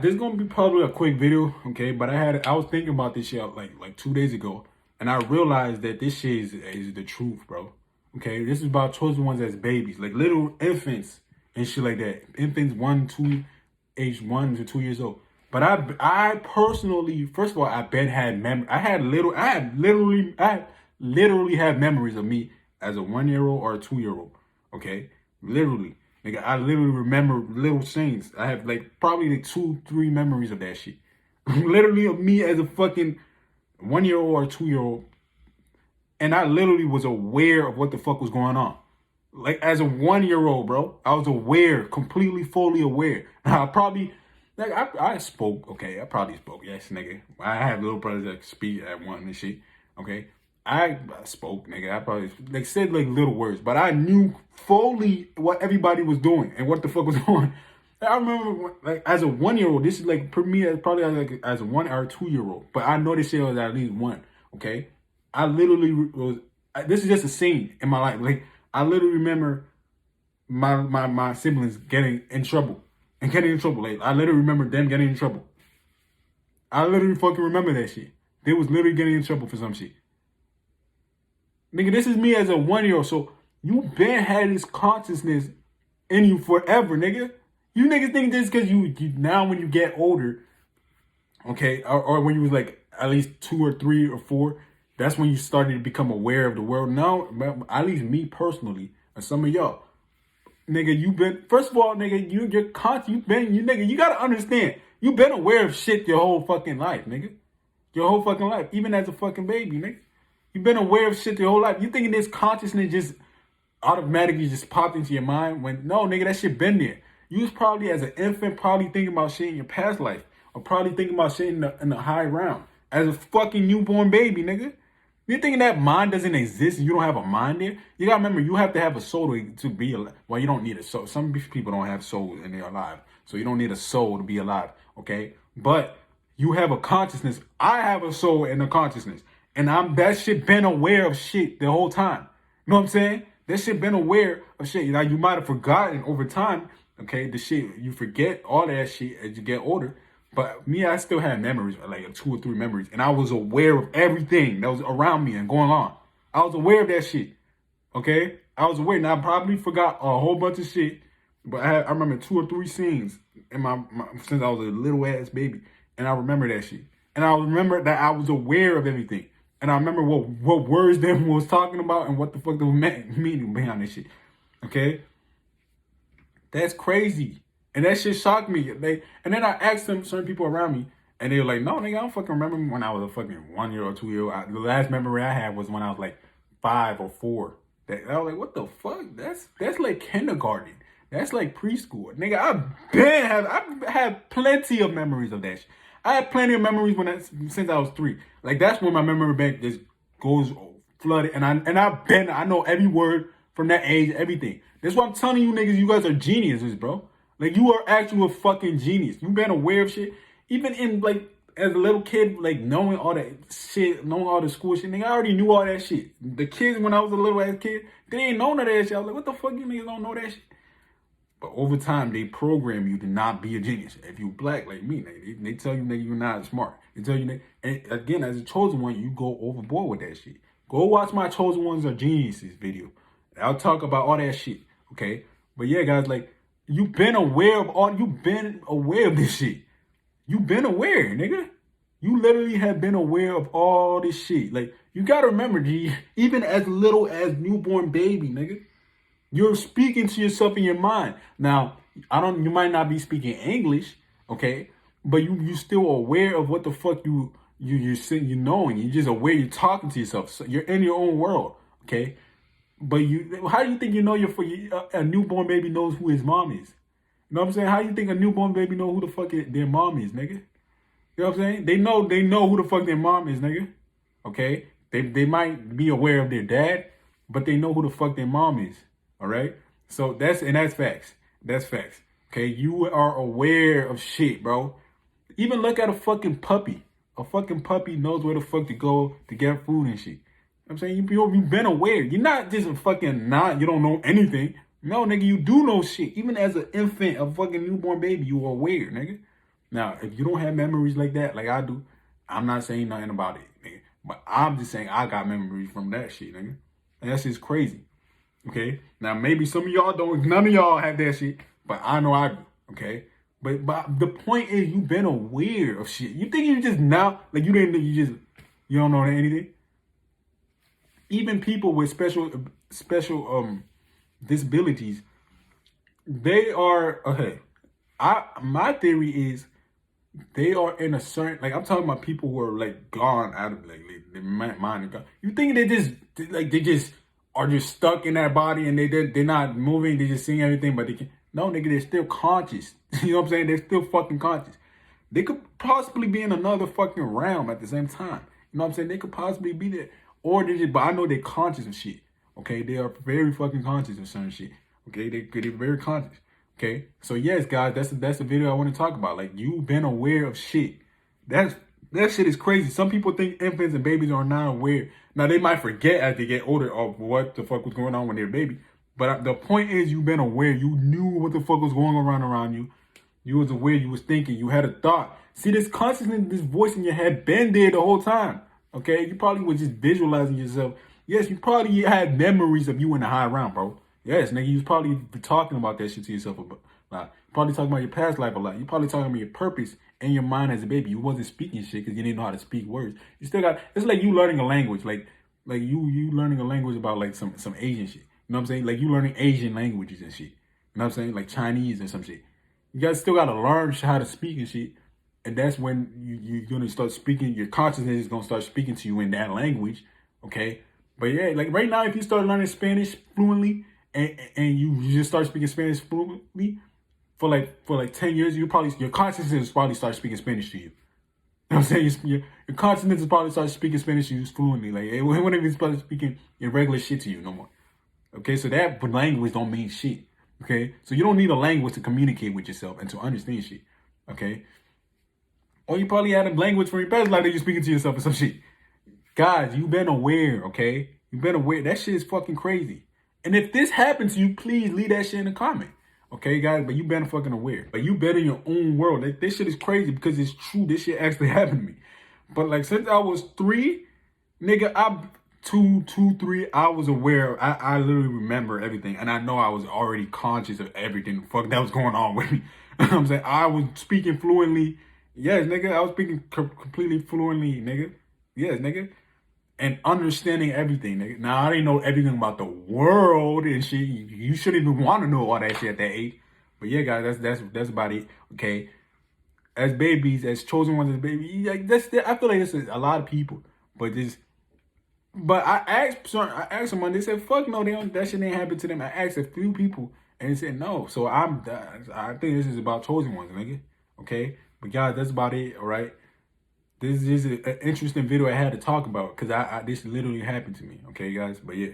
This is gonna be probably a quick video, okay? But I was thinking about this shit like 2 days ago, and I realized that this shit is the truth, bro. Okay, this is about chosen ones as babies, like little infants and shit like that. Infants 1, 2, age 1 to 2 years old. But I personally, first of all, I bet had I literally have memories of me as a 1 year old or a 2 year old. Okay, literally. Nigga, I literally remember little things. I have like probably like 2, 3 memories of that shit. Literally of me as a fucking 1 year old or 2 year old. And I literally was aware of what the fuck was going on. Like as a 1 year old, bro, I was aware, completely, fully aware. I probably, like, I spoke, okay, I probably spoke, yes, nigga. I have little brothers that speak at one and shit, okay. I spoke, nigga. I probably like said like little words, but I knew fully what everybody was doing and what the fuck was going. I remember like as a 1 year old, this is like for me as probably like as a 1 or 2 year old, but I know this shit was at least one. Okay, I literally was. This is just a scene in my life. Like I literally remember my siblings getting in trouble and getting in trouble. Like I literally remember them getting in trouble. I literally fucking remember that shit. They was literally getting in trouble for some shit. Nigga, this is me as a 1 year old. So you been had this consciousness in you forever, nigga. You niggas think just because you now when you get older, okay, or when you was like at least 2 or 3 or 4, that's when you started to become aware of the world. No, at least me personally, and some of y'all, nigga, you been first of all, nigga, you're conscious. You gotta understand. You been aware of shit your whole fucking life, nigga. Your whole fucking life, even as a fucking baby, nigga. You've been aware of shit your whole life. You thinking this consciousness just automatically just popped into your mind when no, nigga, that shit been there. You was probably as an infant probably thinking about shit in your past life, or probably thinking about shit in the high round as a fucking newborn baby, nigga. You thinking that mind doesn't exist and you don't have a mind there? You gotta remember, you have to have a soul to be alive. Well, you don't need a soul. Some people don't have souls and they're alive, so you don't need a soul to be alive. Okay, but you have a consciousness. I have a soul and a consciousness. And I'm that shit been aware of shit the whole time. You know what I'm saying? That shit been aware of shit. Now you might have forgotten over time, okay, the shit, you forget all that shit as you get older. But me, I still had memories, like 2 or 3 memories. And I was aware of everything that was around me and going on. I was aware of that shit. Okay? I was aware. Now I probably forgot a whole bunch of shit. But I remember 2 or 3 scenes in my since I was a little ass baby. And I remember that shit. And I remember that I was aware of everything. And I remember what words them was talking about and what the fuck they were meaning behind this shit. Okay? That's crazy. And that shit shocked me. And then I asked them, certain people around me, and they were like, no, nigga, I don't fucking remember when I was a fucking 1 year or 2 year old. The last memory I had was when I was like 5 or 4. I was like, what the fuck? That's like kindergarten. That's like preschool. Nigga, I've had plenty of memories of that shit. I had plenty of memories since I was 3. Like that's when my memory bank just goes flooded, and I know every word from that age, everything. That's why I'm telling you niggas, you guys are geniuses, bro. Like you are actually a fucking genius. You been aware of shit, even in like as a little kid, like knowing all that shit, knowing all the school shit. Nigga, I already knew all that shit. The kids when I was a little ass kid, they ain't know none of that shit. I was like, what the fuck, you niggas don't know that shit? But over time, they program you to not be a genius. If you black like me, they tell you that you're not smart. They tell you that, and again, as a chosen one, you go overboard with that shit. Go watch my chosen ones are geniuses video. I'll talk about all that shit, okay? But yeah, guys, like you've been aware of this shit. You've been aware, nigga. You literally have been aware of all this shit. Like you gotta remember, G, even as little as newborn baby, nigga. You're speaking to yourself in your mind. Now, you might not be speaking English, okay? But you still aware of what the fuck you're saying, you knowing. You're just aware you're talking to yourself. So you're in your own world, okay? But how do you think you know a newborn baby knows who his mom is? You know what I'm saying? How do you think a newborn baby know who the fuck their mom is, nigga? You know what I'm saying? They know who the fuck their mom is, nigga. Okay? They might be aware of their dad, but they know who the fuck their mom is. All right. So that's facts. That's facts. Okay. You are aware of shit, bro. Even look at a fucking puppy. A fucking puppy knows where the fuck to go to get food and shit. You know what I'm saying you've been aware. You're not just a fucking you don't know anything. No, nigga, you do know shit. Even as an infant, a fucking newborn baby, you are aware, nigga. Now, if you don't have memories like that, like I do, I'm not saying nothing about it, nigga. But I'm just saying I got memories from that shit, nigga. And that's just crazy. Okay? Now maybe some of y'all don't, none of y'all have that shit, but I know I do. Okay? But the point is you've been aware of shit. You think you just now, like you didn't think you don't know anything? Even people with special disabilities, they are okay. My theory is they are in a certain, like I'm talking about people who are like gone out of like their mind and gone. You think they just are just stuck in that body and they're not moving, they just seeing everything, but they can no nigga, they're still conscious. You know what I'm saying? They're still fucking conscious. They could possibly be in another fucking realm at the same time. You know what I'm saying? They could possibly be there. Or they just, but I know they're conscious of shit. Okay? They are very fucking conscious of certain shit. Okay? They're very conscious. Okay? So yes, guys, that's the video I want to talk about. Like, you've been aware of shit. That shit is crazy. Some people think infants and babies are not aware. Now, they might forget as they get older of what the fuck was going on when they're a baby. But the point is, you've been aware. You knew what the fuck was going on around you. You was aware, you was thinking, you had a thought. See, this consciousness, this voice in your head been there the whole time. Okay? You probably was just visualizing yourself. Yes, you probably had memories of you in the high round, bro. Yes, nigga, you was probably talking about that shit to yourself a lot. Probably talking about your past life a lot. You probably talking about your purpose in your mind as a baby. You wasn't speaking shit because you didn't know how to speak words. You still got, it's like you learning a language. Like you learning a language about like some Asian shit. You know what I'm saying? Like you learning Asian languages and shit. You know what I'm saying? Like Chinese and some shit. You guys still gotta learn how to speak and shit. And that's when you're gonna start speaking, your consciousness is gonna start speaking to you in that language. Okay. But yeah, like right now, if you start learning Spanish fluently and you just start speaking Spanish fluently for like 10 years, your consciousness probably start speaking Spanish to you. You know what I'm saying? Your consciousness is probably start speaking Spanish to you fluently. Like it wouldn't even start speaking your regular shit to you no more. Okay, so that language don't mean shit. Okay, so you don't need a language to communicate with yourself and to understand shit. Okay, or you probably had a language from your past life that you're speaking to yourself or some shit. Guys, you've been aware. Okay, you've been aware. That shit is fucking crazy. And if this happens to you, please leave that shit in the comment. Okay, guys, but you been fucking aware. But you been in your own world. This shit is crazy because it's true. This shit actually happened to me. But like since I was 3, nigga, two, 3, I was aware. I literally remember everything. And I know I was already conscious of everything the fuck that was going on with me. You know what I'm saying? I was speaking fluently. Yes, nigga, I was speaking completely fluently, nigga. Yes, nigga. And understanding everything, nigga. Now, I didn't know everything about the world and shit. You shouldn't even want to know all that shit at that age. But yeah, guys, that's about it. Okay. As babies, as chosen ones as babies, like I feel like this is a lot of people. But I asked someone, they said, fuck no, that shit ain't happen to them. I asked a few people and they said no. So I think this is about chosen ones, nigga. Okay? But guys, that's about it, all right? This is an interesting video I had to talk about because this literally happened to me. Okay, guys? But yeah.